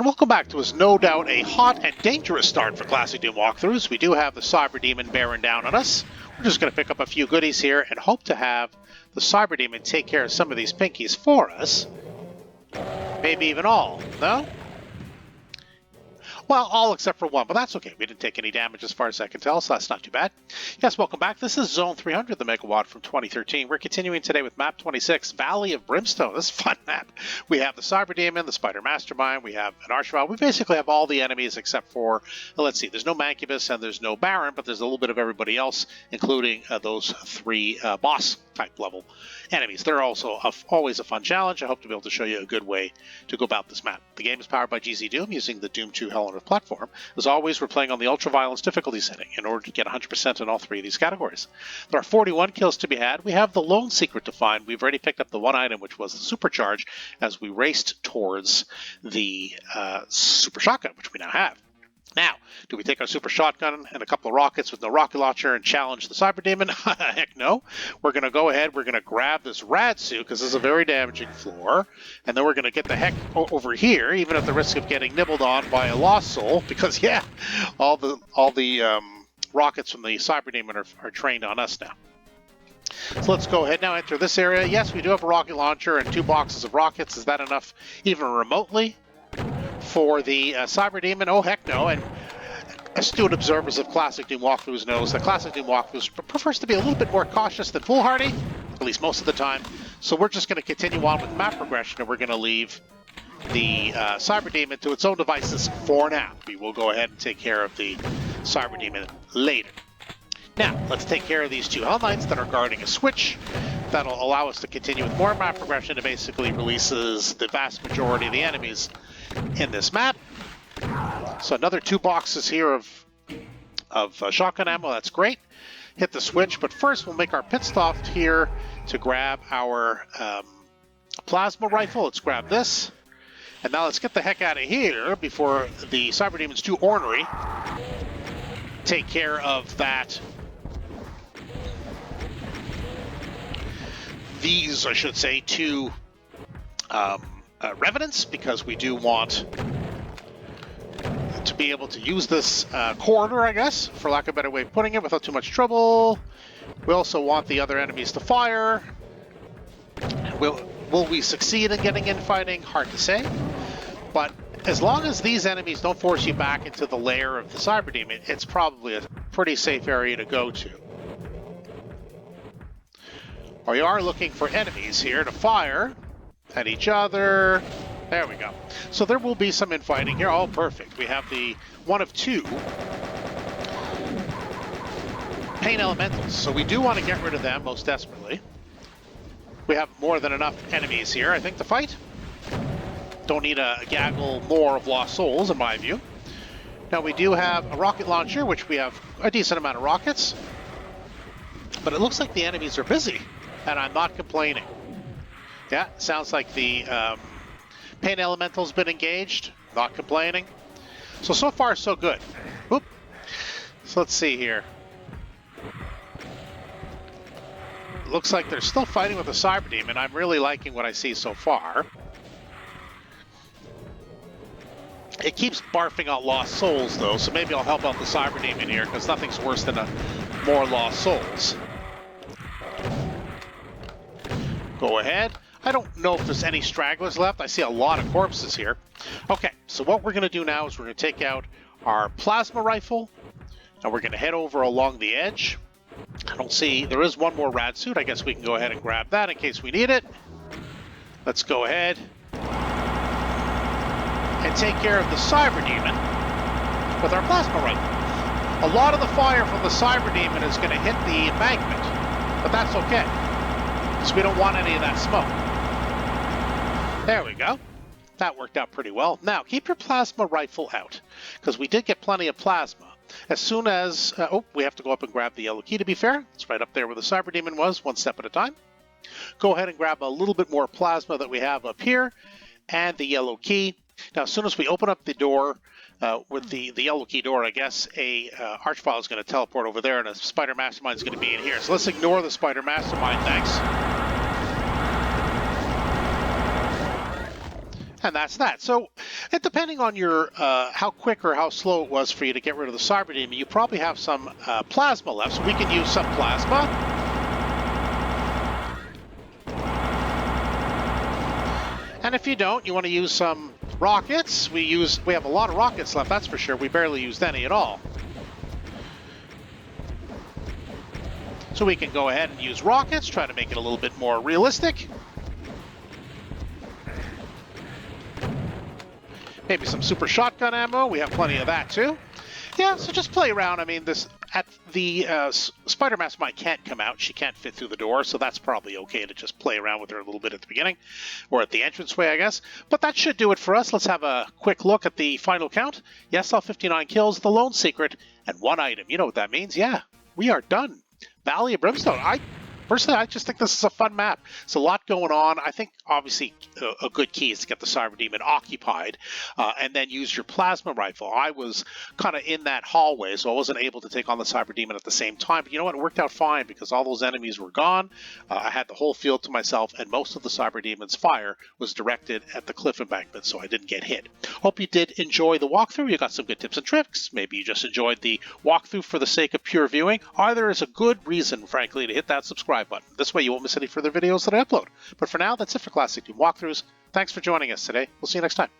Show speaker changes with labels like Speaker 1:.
Speaker 1: And welcome back to what's no doubt a hot and dangerous start for Classic Doom Walkthroughs. We do have the Cyber Demon bearing down on us. We're just going to pick up a few goodies here and hope to have the Cyber Demon take care of some of these pinkies for us. Maybe even all, no? Well, all except for one, but that's okay. We didn't take any damage as far as I can tell, so that's not too bad. Yes, welcome back. This is Zone 300, the Megawatt from 2013. We're continuing today with Map 26, Valley of Brimstone. This is a fun map. We have the Cyber Demon, the Spider Mastermind, we have an Archvile. We basically have all the enemies except for, well, let's see, there's no Mancubus and there's no Baron, but there's a little bit of everybody else, including those three boss-type level enemies. They're also always a fun challenge. I hope to be able to show you a good way to go about this map. The game is powered by GZDoom using the Doom 2 Hell on Earth platform. As always, we're playing on the ultra-violence difficulty setting in order to get 100% in all three of these categories. There are 41 kills to be had. We have the lone secret to find. We've already picked up the one item, which was the supercharge, as we raced towards the super shotgun, which we now have. Now, do we take our super shotgun and a couple of rockets with no rocket launcher and challenge the Cyber Demon? Heck no. We're going to go ahead, we're going to grab this rad suit, because this is a very damaging floor, and then we're going to get the heck over here, even at the risk of getting nibbled on by a lost soul, because yeah, all the rockets from the Cyber Demon are trained on us now. So let's go ahead now, enter this area. Yes, we do have a rocket launcher and 2 boxes of rockets. Is that enough even remotely for the Cyber Demon? Oh, heck no. And astute observers of Classic Doom Walkthroughs knows that Classic Doom Walkthroughs prefers to be a little bit more cautious than foolhardy, at least most of the time. So we're just going to continue on with map progression, and we're going to leave the Cyber Demon to its own devices for now. We will go ahead and take care of the Cyber Demon later. Now, let's take care of these 2 Hell Knights that are guarding a switch. That'll allow us to continue with more map progression. It basically releases the vast majority of the enemies in this map. So another 2 boxes here of shotgun ammo. That's great. Hit the switch, but first we'll make our pit stop here to grab our plasma rifle. Let's grab this. And now let's get the heck out of here before the Cyber Demon's too ornery. Take care of that. These, I should say, 2 revenants, because we do want to be able to use this corridor, I guess, for lack of a better way of putting it, without too much trouble. We also want the other enemies to fire. Will we succeed in getting in fighting? Hard to say. But as long as these enemies don't force you back into the lair of the Cyber Demon, it's probably a pretty safe area to go to. We are looking for enemies here to fire at each other. There we go. So there will be some infighting here. Oh, perfect. We have the one of 2 pain elementals. So we do want to get rid of them most desperately. We have more than enough enemies here, I think, to fight. Don't need a gaggle more of lost souls, in my view. Now, we do have a rocket launcher, which we have a decent amount of rockets. But it looks like the enemies are busy, and I'm not complaining. Yeah, sounds like the pain elemental's been engaged. Not complaining. So far, so good. Whoop. So let's see here. Looks like they're still fighting with the Cyber Demon. I'm really liking what I see so far. It keeps barfing out lost souls, though, so maybe I'll help out the Cyber Demon here, because nothing's worse than more lost souls. Go ahead. I don't know if there's any stragglers left. I see a lot of corpses here. Okay, so what we're going to do now is we're going to take out our plasma rifle, and we're going to head over along the edge. I don't see... There is one more rad suit. I guess we can go ahead and grab that in case we need it. Let's go ahead and take care of the Cyber Demon with our plasma rifle. A lot of the fire from the Cyber Demon is going to hit the embankment, but that's okay, because we don't want any of that smoke. There we go. That worked out pretty well. Now, keep your plasma rifle out, because we did get plenty of plasma. As soon as... oh, we have to go up and grab the yellow key, to be fair. It's right up there where the Cyber Demon was, 1 step at a time. Go ahead and grab a little bit more plasma that we have up here, and the yellow key. Now, as soon as we open up the door, with the yellow key door, I guess, a Archvile is going to teleport over there, and a Spider Mastermind is going to be in here. So let's ignore the Spider Mastermind, thanks. And that's that. So, depending on your how quick or how slow it was for you to get rid of the Cyber Demon, you probably have some plasma left, so we can use some plasma. And if you don't, you want to use some rockets. We have a lot of rockets left, that's for sure. We barely used any at all. So we can go ahead and use rockets, try to make it a little bit more realistic. Maybe some super shotgun ammo. We have plenty of that too. Yeah, so just play around. I mean, Spider Mastermind can't come out. She can't fit through the door, so that's probably okay to just play around with her a little bit at the beginning, or at the entranceway, I guess. But that should do it for us. Let's have a quick look at the final count. Yes, all 59 kills, the lone secret, and 1 item. You know what that means? Yeah, we are done. Valley of Brimstone. Personally, I just think this is a fun map. It's a lot going on. I think, obviously, a good key is to get the Cyber Demon occupied and then use your plasma rifle. I was kind of in that hallway, so I wasn't able to take on the Cyber Demon at the same time. But you know what? It worked out fine because all those enemies were gone. I had the whole field to myself, and most of the Cyber Demon's fire was directed at the cliff embankment, so I didn't get hit. Hope you did enjoy the walkthrough. You got some good tips and tricks. Maybe you just enjoyed the walkthrough for the sake of pure viewing. Either is a good reason, frankly, to hit that subscribe button. This way you won't miss any further videos that I upload. But for now, that's it for Classic Doom Walkthroughs. Thanks for joining us today. We'll see you next time.